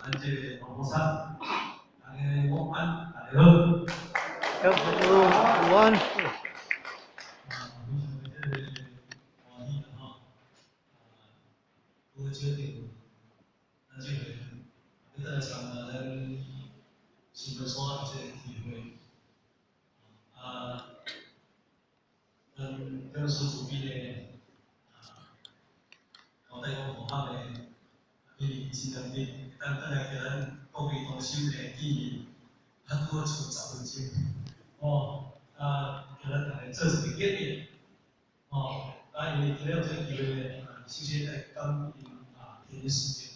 咱这广播山，大家午安，大家好。午安。为什么这话题哈？我决定，咱这个给大家讲咱新闻所这个体会。跟所主编的我哋個學校嘅佢前兩啲，但係其實各位同學嘅經驗很多從早就接其實係這是個經驗因為佢有這幾位謝謝在剛田時間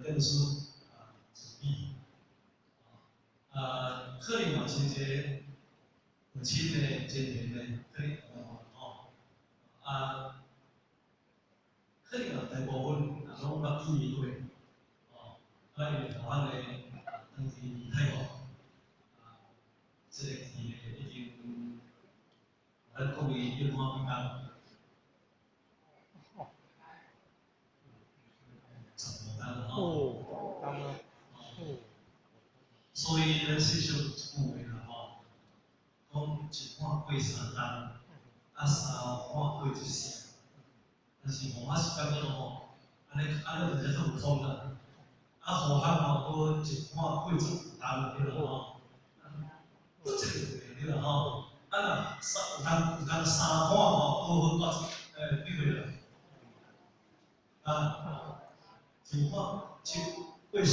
跟書主編可能現在目前的這邊呢，可能可能大部分攏捌經歷過因為台灣的當時泰國這個題已經咱各位要看比較所以咱是就講話啦講一半過三單三半過一時。但是我是感覺安尼就叫做通啦。後巷都一半過做單對啦不這個對啦有當三半都好多對啦。一半就過四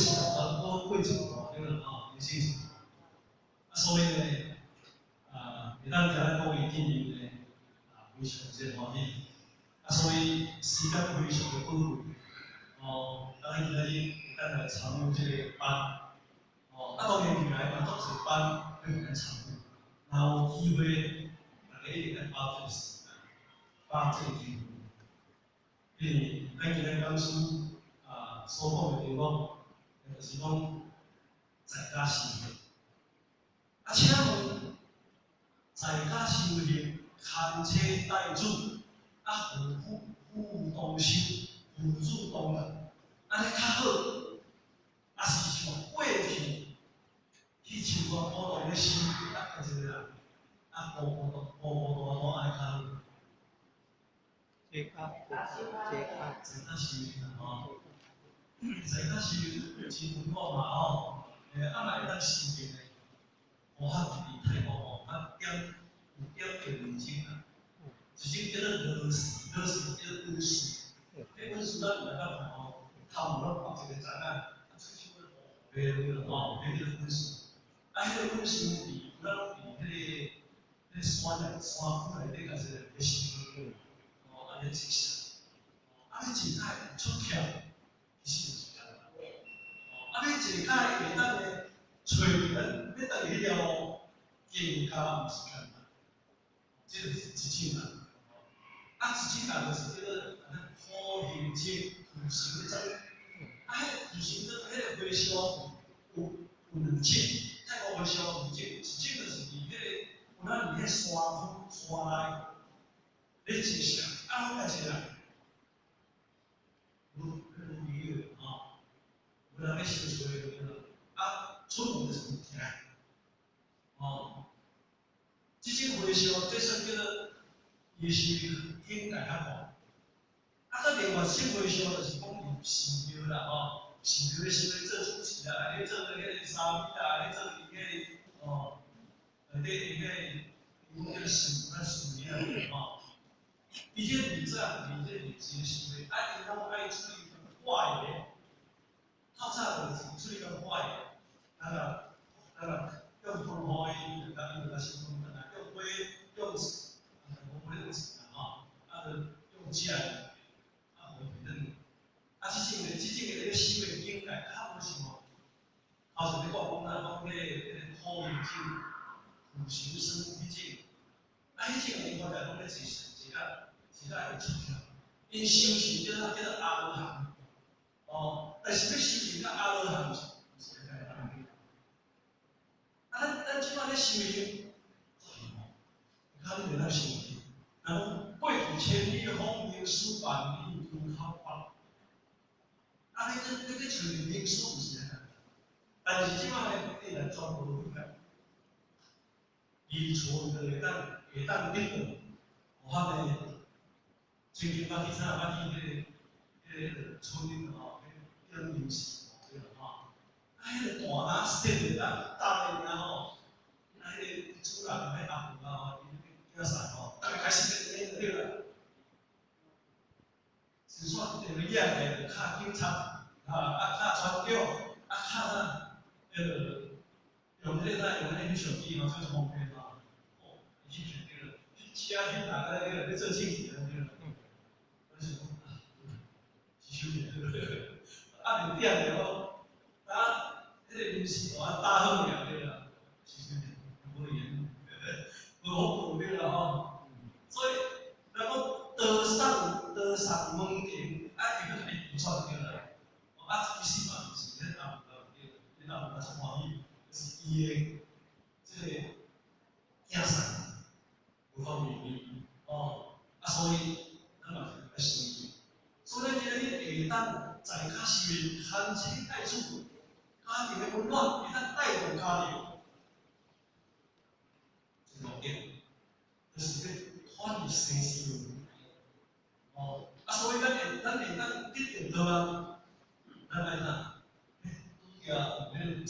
都過一半對啦你清楚。所以呢每當講各位經驗呢非常之歡喜。所以時間非常的寶貴。咱今日咱來參與這個班，當然未來嘛，都是班會來參與。然後有機會，大家一定來把握時間，把握這個機會。因為咱今日講書所講的地方，就是講在家修行。請問在家修行，牽車帶主。互動修，互助同仁，安尼較好。是像過去去像我普通咧修，就是啦，步步大安尼較好。在家修真穩妥嘛來咱修行咧，學校離泰國有點認真就是叫做樂事叫做溫書。溫書咱唔係講頭腦畫一個展覽，出去別叫溫書。迄個溫書比咱比迄個山區內底個是個修安尼知識。安尼真歹出竅，其實就是咁啦。安尼真歹會當咧找人，要當迄條境界唔是簡單，這個是一種人。自己就是叫做好行者苦行僧。苦行僧迄個回銷有兩種，泰國回銷有兩種，一種就是佇有咱佇山內咧真相，好解釋啦。有旅遊有人咧修修的出門就是唔聽。這種回銷，這算叫做也是境界較高。另外種回銷就是講入寺廟啦寺廟咧想要做主持啦，咧做迄個沙彌啦，咧做迄個內底迄個寺廟啦伊這離這離真是因攏愛處理化緣，透早就是處理個化緣，用風火伊就甲先講啦，用火用我們用錢用錢這種修的境界較無像後頭你講咱講迄個好認真、苦行僧迄種，迄種應該來講咧是會出竅。因修行叫做阿羅漢，但是要修行到阿羅漢，唔是簡單。咱即擺咧修行，較你袂當修行，然後背土千里，風鳴書板，你如考榜。這咧像民宿是安尼，但是即摆咧你来全部分开，你厝就会当得到，我发咧最近捌去啥，捌去迄个村里吼，叫民宿对啦吼，迄个大拿steak 搭咧吼，迄个主人迄阿婆啊吼，叫啥吼，大概开始咧对啦。是说这个业的较警察较传长，较啥，用迄个用迄个手机嘛，最方便嘛。哦，去选这个，去车去打个那个做清洁的那个，我是讲是修剪这个，按点的哦，迄个临时打好了对啦，是修剪，无严，无好补对啦吼，所以。然后得上门庭，伊个係唔錯嘅啦。意思嘛，就是你阿真歡喜，就是伊嘅即個影神有方面所以咱嘛係順意。所以你會當在家是牽親帶出，家庭嘅溫暖，會當帶動家庭，就冇嘅，就是要歡喜生事。所以咱會當得到啊，咱來呐，拄則迄10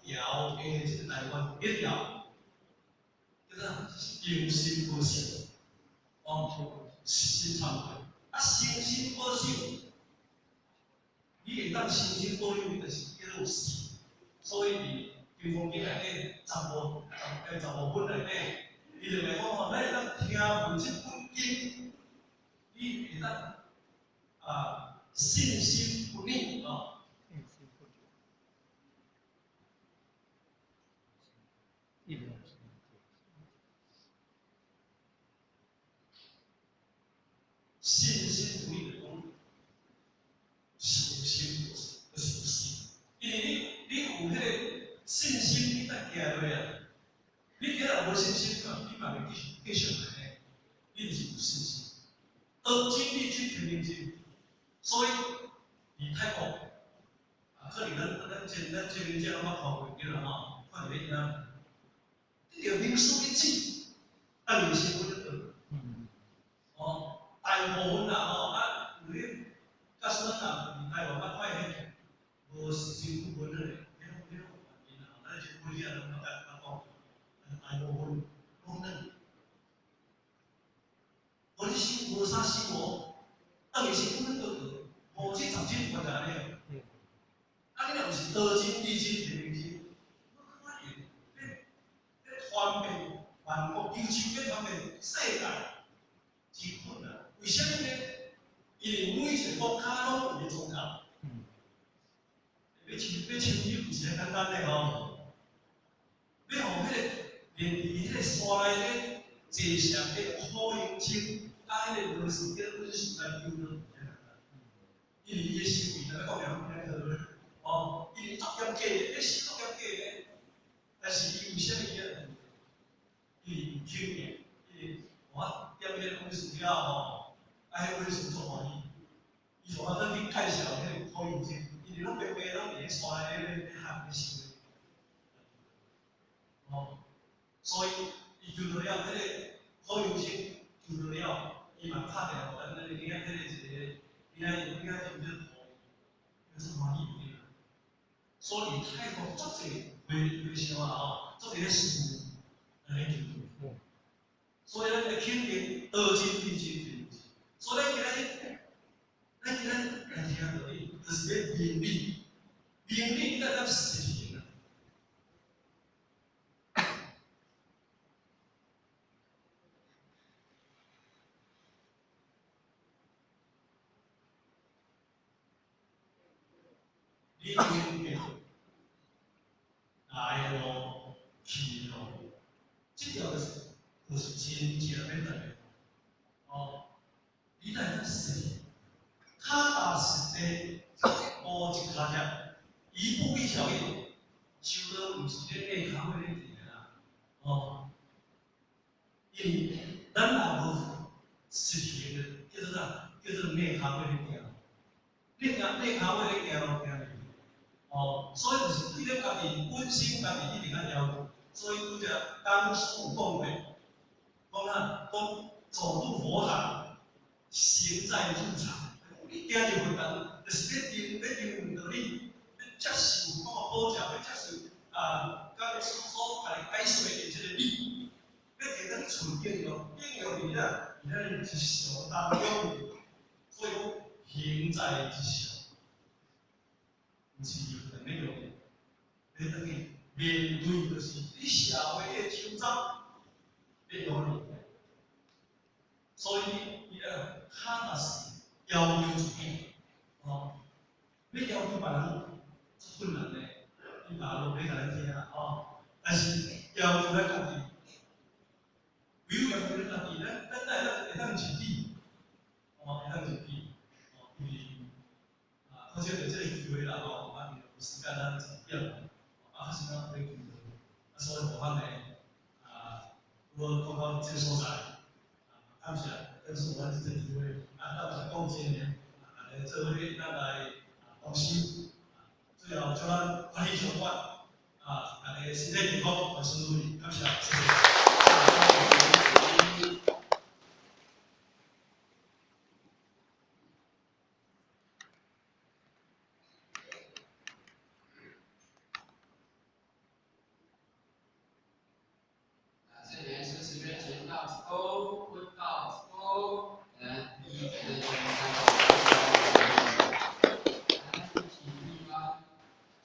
條嘅即個台灣1條，叫做用心保守，心慚愧，心心保守，你會當心心保佑，就是叫做信，所以伫金風經內底15分內底，伊就來講吼，咱會當聽聞即本經，你會當。信心不逆啊！信心不逆的讲，信心就是不信，因为你有迄个信心，你才行落啊。你今日无信心啊，你嘛会继續来呢？你就是有信心，而经历去肯定经。所以，以泰国可能咱前面这拢捌看过对啦吼，看到伊啊，你着民宿一起，民生不得大部分啦有咧，甲孙啊，台湾捌快迄无辛苦分咧，迄种环境啊，咱是每日拢捌讲，大部分拢咱，无你生无啥生活，当是根本都无去十斤我就安尼。你若是多金、低金、平金，我看你传遍万国，尤其要传遍世界之困难。为什么呢？因为每一个国家拢有宗教。要求你不是简单的吼，要互迄个连伫迄个山内底坐上迄好阳青，迄个无事叫本事来丢呢，因为伊个修为，咱讲两个因为作业假，你是作业假，但是伊为什么伊因为有经验，因为我点迄个本事了吼，迄本事做欢喜，伊就我跟你介绍迄个好阳青。因为拢白白拢伫山内咧学咧修所以伊就到了迄个好阳青，就到了，伊嘛拍掉咱迄个一个，就欢喜的。所以泰国足侪为什么足侪咧事安尼求，所以咱来肯定道真地真，所以咱今日来听到伊，就是要明理，明理咱要实行啊。你明理，来咯，去咯，这条就是真正免的你来实行。踏踏实地，步一脚印，一步一脚印，修到毋是咧内行的咧啦，因为咱若无实行的，叫做啥？叫做内行的咧行，内行的咧行路行所以就是对咱家己本身家己一定要了解。所以拄则当初讲过，讲啊，讲走入佛堂，行在入场。你行入佛堂，就是要认道理，要接受讲好食，要接受甲师所甲你解说的这个理，要摕咱厝应用伫咱日常当中。所以讲行在日常，毋是有等内容。你等于面对就是你社会的周遭，要有力。所以你脚踏实地，要求自己，哦，要要求别人，足困难的。你大陆你甲咱听哦，但是要求咱家己，唯有要求咱家己，咱会当入底，哦，会当入底，哦，因为好像在这个机会啦，哦，时间咱就点，还是咱可以做，所以我我讲到这个所在，感谢，这是我这个机会，到时讲今年，做伙咱来同心，最后将咱关系相关，大家身体健康，万事如意，感谢，谢谢。这年是10月前到一公，分到一公，一节的全一起一班，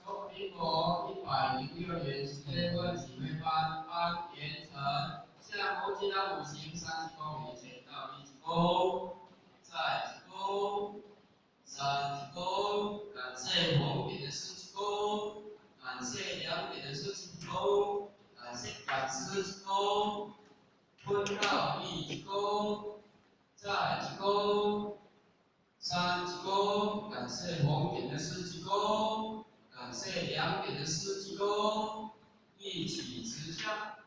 中民国106年10月份体会班班员成，向国际的5行30公里前到1公，在1公，3公，感谢红点的4公，感谢2点的4公。感谢感师之功，分到1功，在1功，3功，感谢红点的4功，感谢2点的4功，一起持下。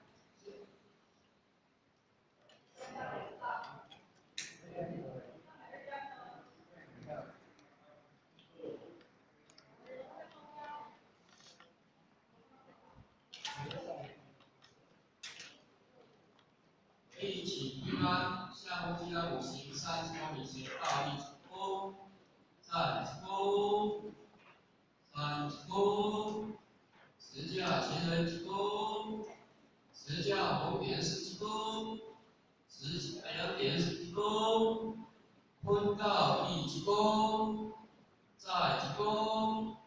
一起一班，向国际的5行30公里前到1公，在1公，3公，持架前人1公，持架红点4公，持架2点4公，分到1公，在1公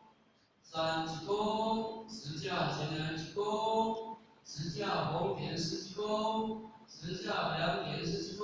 ，3公，持架前人1公，持架红点4公。持架2点4